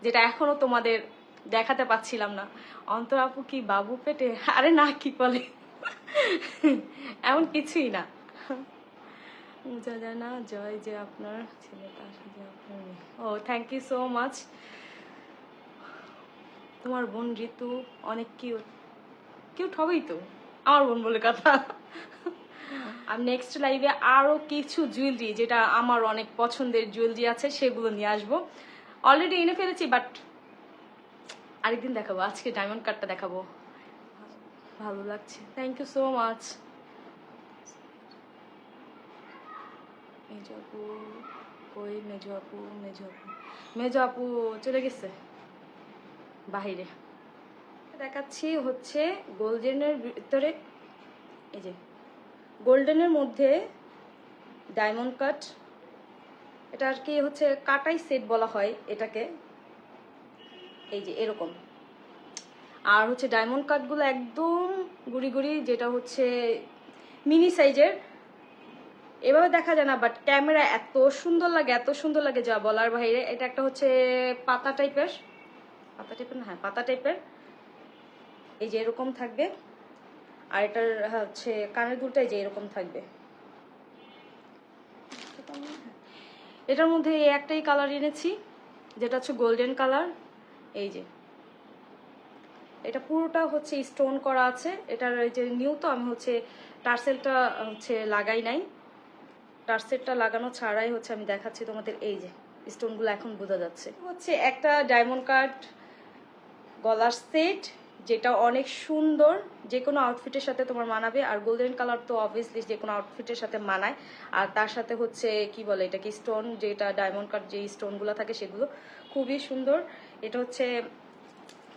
যেটা এখনো তোমাদের দেখাতে পাচ্ছিলাম না। অন্তর আপু কি বাবু পেটে? আরে না, কি বলে, এমন কিছুই না। বুঝা যায় না জয় যে আপনার ছেলে, তার সাথে আপনার মেয়ে। ও থ্যাংক ইউ সো মাচ। তোমার বোন ঋতু অনেক কিউট। কিউট হবেই তো, আমার বোন বলে কথা। আমি নেক্সট লাইভে আরও কিছু জুয়েলারি, যেটা আমার অনেক পছন্দের জুয়েলারি আছে, সেগুলো নিয়ে আসবো। অলরেডি এনে ফেলেছি, বাট আরেকদিন দেখাবো। আজকে ডায়মন্ড কাটটা দেখাবো। ভালো লাগছে, থ্যাংক ইউ সো মাচ। মেজো আপু কই? মেজো আপু, মেজো আপু, মেজো আপু চলে গেছে বাহিরে। দেখাচ্ছি হচ্ছে গোল্ডেনের ভিতরে, এই যে গোল্ডেনের মধ্যে ডায়মন্ড কাট। এটা আর কি হচ্ছে কাটাই সেট বলা হয় এটাকে। এই যে এরকম। আর হচ্ছে ডায়মন্ড কাটগুলো একদম গুড়ি গুড়ি, যেটা হচ্ছে মিনি সাইজের। এভাবে দেখা যায় না, বাট ক্যামেরা এত সুন্দর লাগে, এত সুন্দর লাগে যা বলার বাইরে। এটা একটা হচ্ছে পাতা টাইপের, পাতা টাইপের না, হ্যাঁ পাতা টাইপের। এই যে এরকম থাকবে। আর এটার হচ্ছে কানের দুলটাই যে এরকম থাকবে। এটার মধ্যে এই একটাই কালার এনেছি, যেটা হচ্ছে গোল্ডেন কালার। এই যে এটা পুরোটা হচ্ছে স্টোন করা আছে। এটার এই যে নিউ তো আমি হচ্ছে টার্সেলটা হচ্ছে লাগাই নাই, টার্সেলটা লাগানো ছাড়াই হচ্ছে আমি দেখাচ্ছি তোমাদের। এই যে স্টোনগুলো এখন বোঝা যাচ্ছে। হচ্ছে একটা ডায়মন্ড কাট গলার সেট, যেটা অনেক সুন্দর, যে কোনো আউটফিটের সাথে তোমার মানাবে। আর গোল্ডেন কালার তো অবভিয়াসলি যে কোনো আউটফিটের সাথে মানায়। আর তার সাথে হচ্ছে কি বলে এটাকে, স্টোন, যেটা ডায়মন্ড কাট যে স্টোনগুলো থাকে সেগুলো খুবই সুন্দর। এটা হচ্ছে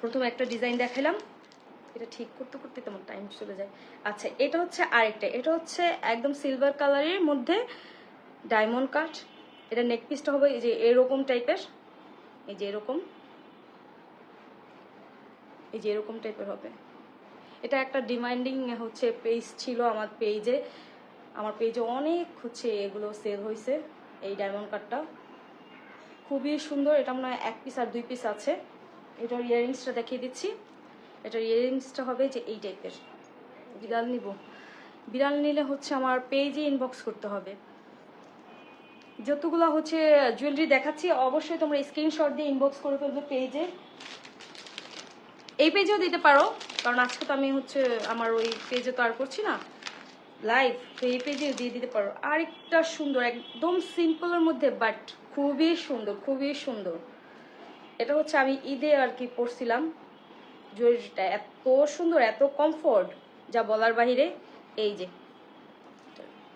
প্রথমে একটা ডিজাইন দেখালাম, এটা ঠিক করতে করতে তোমার টাইম চলে যায়। আচ্ছা, এটা হচ্ছে আরেকটা, এটা হচ্ছে একদম সিলভার কালারের মধ্যে ডায়মন্ড কাট। এটা নেক পিসটা হবে এই যে এরকম টাইপের, এই যে এরকম, এই যে এরকম টাইপের হবে। এটা একটা ডিমান্ডিং হচ্ছে পেজ ছিল আমার পেজে। আমার পেজে অনেক হচ্ছে এগুলো সেল হয়েছে। এই ডায়মন্ড কাটটা খুবই সুন্দর। এটা মনে হয় 1 পিস আর 2 পিস আছে। এটার ইয়াররিংসটা দেখিয়ে দিচ্ছি। এটার ইয়াররিংসটা হবে যে এই টাইপের। বিড়াল নিব, বিড়াল নিলে হচ্ছে আমার পেজে ইনবক্স করতে হবে। যতগুলো হচ্ছে জুয়েলারি দেখাচ্ছি অবশ্যই তোমরা স্ক্রিনশট দিয়ে ইনবক্স করে ফেলবে পেজে। এই পেজেও দিতে পারো, কারণ আজকে তো আমি হচ্ছে আমার ওই পেজে তো আর করছি না লাইভ, তো এই পেজেও দিয়ে দিতে পারো। আরেকটা সুন্দর একদম সিম্পলের মধ্যে, বাট খুবই সুন্দর, খুবই সুন্দর। এটা হচ্ছে আমি ঈদে আর কি পরছিলাম। জুয়েলারিটা এত সুন্দর, এত কমফোর্ট যা বলার বাহিরে। এই যে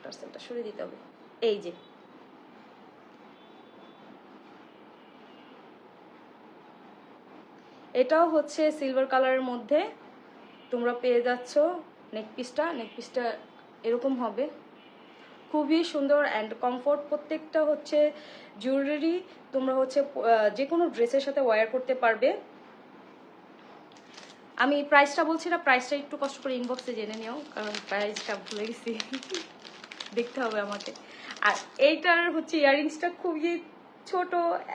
টার্সেলটা সরিয়ে দিতে হবে। এই যে এটাও হচ্ছে সিলভার কালারের মধ্যে তোমরা পেয়ে যাচ্ছ। নেকপিসটা এরকম হবে, খুবই সুন্দর অ্যান্ড কমফোর্ট। প্রত্যেকটা হচ্ছে জুয়েলারি তোমরা হচ্ছে যে কোনো ড্রেসের সাথে ওয়্যার করতে পারবে। আমি প্রাইসটা বলছি না, প্রাইসটা একটু কষ্ট করে ইনবক্সে জেনে নিও, কারণ প্রাইসটা ভুলে গেছি, দেখতে হবে আমাকে। আর এইটার হচ্ছে ইয়াররিংসটা খুবই ছোট,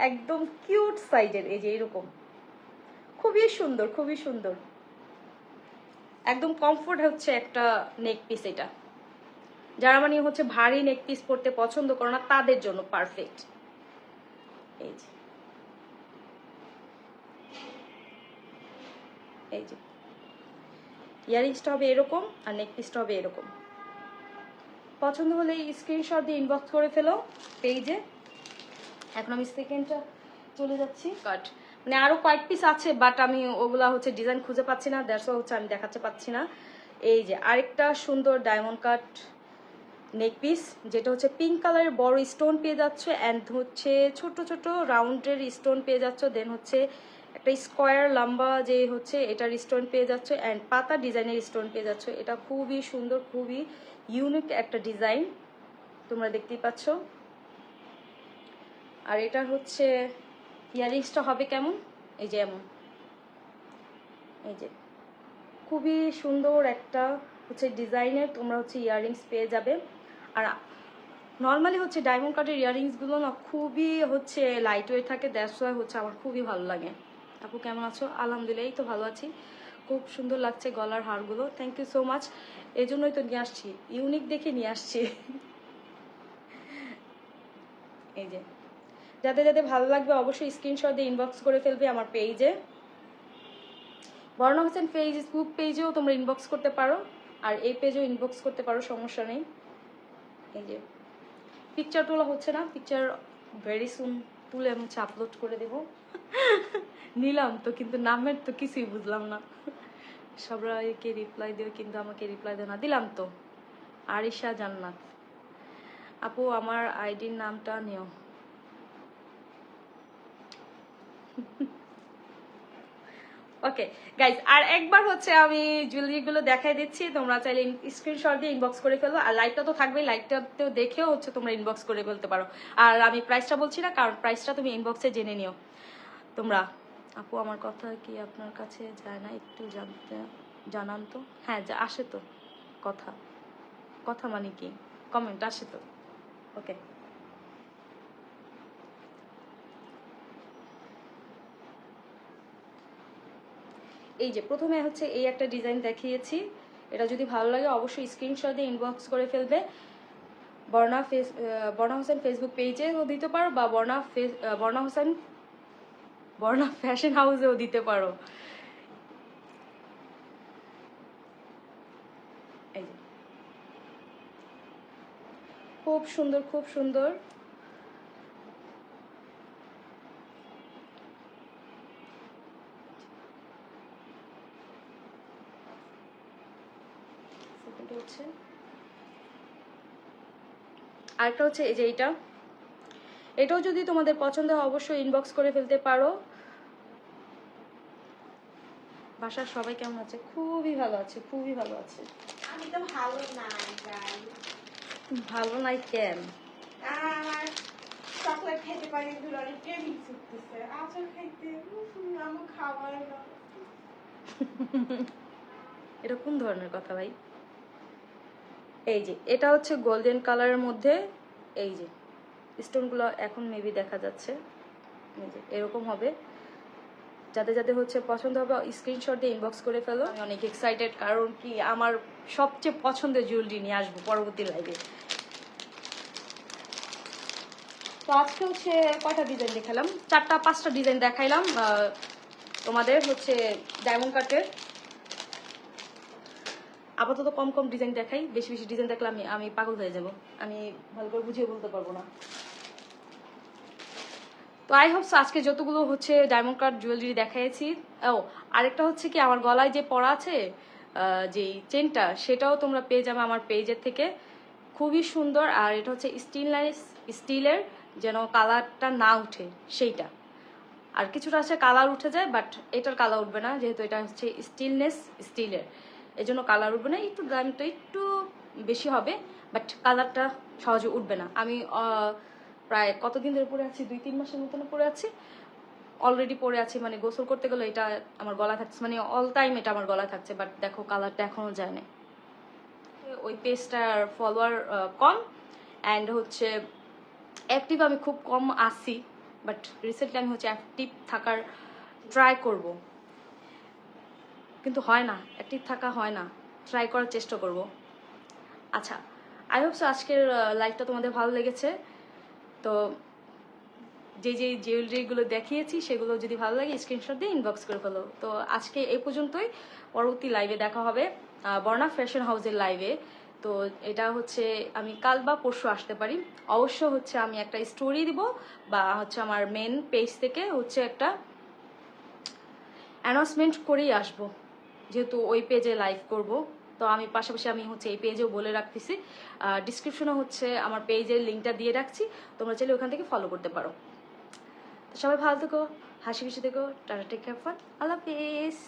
একদম কিউট সাইজের। এই যে এরকম খুবই সুন্দর, খুবই সুন্দর, একদম কমফোর্ট হচ্ছে একটা নেক পিস। এটা যারা মানে হচ্ছে ভারী নেক পিস পরতে পছন্দ করো না তাদের জন্য পারফেক্ট। এই যে এই যে ইয়াররিংসটা হবে এরকম আর নেক পিসটা হবে এরকম। পছন্দ হলে স্ক্রিনশট দিয়ে ইনবক্স করে ফেলো পেজে। এখন আমি সেকেন্ডটা চলে যাচ্ছি। কাট মানে আরও কয়েক পিস আছে, বাট আমি ওগুলা হচ্ছে ডিজাইন খুঁজে পাচ্ছি না, দ্যাটস হচ্ছে আমি দেখাতে পাচ্ছি না। এই যে আরেকটা সুন্দর ডায়মন্ড কাট নেক পিস, যেটা হচ্ছে পিঙ্ক কালারের বড় স্টোন পেয়ে যাচ্ছে, অ্যান্ড হচ্ছে ছোট ছোট রাউন্ডের স্টোন পেয়ে যাচ্ছে। দেন হচ্ছে একটা স্কোয়ার লম্বা যে হচ্ছে এটার স্টোন পেয়ে যাচ্ছে, অ্যান্ড পাতা ডিজাইনের স্টোন পেয়ে যাচ্ছে। এটা খুবই সুন্দর, খুবই ইউনিক একটা ডিজাইন, তোমরা দেখতেই পাচ্ছ। আর এটার হচ্ছে ইয়াররিংসটা হবে কেমন, এই যে এমন, এই যে খুবই সুন্দর একটা হচ্ছে ডিজাইনের তোমরা হচ্ছে ইয়াররিংস পেয়ে যাবে। আর নর্মালি হচ্ছে ডায়মন্ড কাটের ইয়াররিংসগুলো না খুবই হচ্ছে লাইট ওয়েট থাকে, দ্যাটস ওয়াই হচ্ছে আমার খুবই ভালো লাগে। আপু কেমন আছো? আলহামদুলিল্লাহ, এই তো ভালো আছি। খুব সুন্দর লাগছে গলার হারগুলো, থ্যাংক ইউ সো মাচ। এই জন্যই তো নিয়ে আসছি, ইউনিক দেখে নিয়ে আসছি। এই যে যাদের যাদের ভালো লাগবে অবশ্যই স্ক্রিনশট দিয়ে ইনবক্স করে ফেলবে আমার পেজে। বর্ণা হোসেন ফেসবুক পেজেও তোমরা ইনবক্স করতে পারো, আর এই পেজেও ইনবক্স করতে পারো, সমস্যা নেই। এই যে পিকচার তোলা হচ্ছে না, পিকচার ভেরি সুন তুলে আমি হচ্ছে আপলোড করে দেব। নিলাম তো, কিন্তু নামের তো কিছুই বুঝলাম না। সবাইকে রিপ্লাই দিও কিন্তু আমাকে রিপ্লাই দেও না। দিলাম তো, আরিশা জান্নাত। আপু আমার আইডির নামটা নিও। ওকে গাইজ, আর একবার হচ্ছে আমি জুয়েলারিগুলো দেখাই দিচ্ছি, তোমরা চাইলে স্ক্রিনশট দিয়ে ইনবক্স করে ফেলো। আর লাইটটা তো থাকবেই, লাইটটাতেও দেখেও হচ্ছে তোমরা ইনবক্স করে ফেলতে পারো। আর আমি প্রাইসটা বলছি না, কারণ প্রাইসটা তুমি ইনবক্সে জেনে নিও তোমরা। আপু আমার কথা কি আপনার কাছে যায় না, একটু জানান তো। হ্যাঁ, আসে তো কথা, কথা মানে কি কমেন্ট আসে তো। ওকে, এই যে প্রথমে হচ্ছে এই একটা ডিজাইন দেখিয়েছি, এটা যদি ভালো লাগে অবশ্যই স্ক্রিনশট দিয়ে ইনবক্স করে ফেলবে। বর্ণা হোসেন ফেসবুক পেজেও দিতে পারো, বা বর্ণা ফ্যাশন হাউসেও দিতে পারো। এই যে খুব সুন্দর, খুব সুন্দর। হচ্ছে আরেকটা হচ্ছে এই যে এটাও যদি তোমাদের পছন্দ হয় অবশ্যই ইনবক্স করে ফেলতে পারো। বাসার সবাই কেমন আছে? খুবই ভালো আছে, খুবই ভালো আছে। আমি তো ভালো নাই গাই। ভালো নাই কেন? আমার চকলেট খেতে পারি, দুলারে ক্রেভিং করতেছে। আচার খাইতে আমার খাবার না। এটা কোন ধরনের কথা ভাই? এই যে এটা হচ্ছে গোল্ডেন কালারের মধ্যে, এই যে স্টোনগুলো এখন মেবি দেখা যাচ্ছে, এই যে এরকম হবে। যাদের যাদের হচ্ছে পছন্দ হবে স্ক্রিনশট দিয়ে ইনবক্স করে ফেলো। আমি অনেক এক্সাইটেড, কারণ কি আমার সবচেয়ে পছন্দের জুয়েলারি নিয়ে আসবো পরবর্তী লাইভে। তো আজকে হচ্ছে কয়টা ডিজাইন দেখালাম? 4-5টা ডিজাইন দেখাইলাম তোমাদের হচ্ছে ডায়মন্ড কাটের। আপাতত কম কম ডিজাইন দেখাই, বেশি বেশি ডিজাইন দেখলে আমি পাগল হয়ে যাব, আমি ভালো করে বুঝিয়ে বলতে পারবো না। তো আই হোপস আজকে যতগুলো হচ্ছে ডায়মন্ড কাট জুয়েলারি দেখাইছি। ও আরেকটা হচ্ছে কি, আমার গলায় যে পরা আছে যে চেনটা, সেটাও তোমরা পেয়ে যাবে আমার পেজের থেকে, খুবই সুন্দর। আর এটা হচ্ছে স্টিলের, যেন কালারটা না উঠে সেইটা। আর কিছুটা আছে কালার উঠে যায়, বাট এটার কালার উঠবে না, যেহেতু এটা হচ্ছে স্টিলের, এই জন্য কালার উঠবে না। একটু দামটা একটু বেশি হবে, বাট কালারটা সহজে উঠবে না। আমি প্রায় কতদিন ধরে পরে আছি, 2-3 মাসের মতন পরে আছি অলরেডি, পরে আছি মানে গোসল করতে গেলে এটা আমার গলা থাকছে, মানে অল টাইম এটা আমার গলা থাকছে, বাট দেখো কালারটা এখনো যায় না। ওই পেজটার ফলোয়ার কম, অ্যান্ড হচ্ছে অ্যাক্টিভ আমি খুব কম আসি, বাট রিসেন্টলি আমি হচ্ছে অ্যাক্টিভ থাকার ট্রাই করব, কিন্তু হয় না, অ্যাক্টিভ থাকা হয় না, ট্রাই করার চেষ্টা করব। আচ্ছা, আই হোপ সো আজকের লাইভটা তোমাদের ভালো লেগেছে। তো যে জুয়েলারিগুলো দেখিয়েছি সেগুলো যদি ভালো লাগে স্ক্রিনশট দিয়ে ইনবক্স করে ফেলো। তো আজকে এই পর্যন্তই, পরবর্তী লাইভে দেখা হবে বর্ণা ফ্যাশন হাউসের লাইভে। তো এটা হচ্ছে আমি কাল বা পরশু আসতে পারি। অবশ্য হচ্ছে আমি একটা স্টোরি দিব, বা হচ্ছে আমার মেন পেজ থেকে হচ্ছে একটা অ্যানাউন্সমেন্ট করেই আসবো, যেহেতু ওই পেজে লাইভ করব। তো আমি পাশাপাশি আমি হচ্ছে এই পেজেও বলে রাখতেছি, ডিসক্রিপশনে হচ্ছে আমার পেজের লিঙ্কটা দিয়ে রাখছি, তোমরা চাইলে ওখান থেকে ফলো করতে পারো। তো সবাই ভালো থেকো, হাসি খুশি থেকো, টাটা, টেক কেয়ার, ফান, আল্লাহ হাফেজ।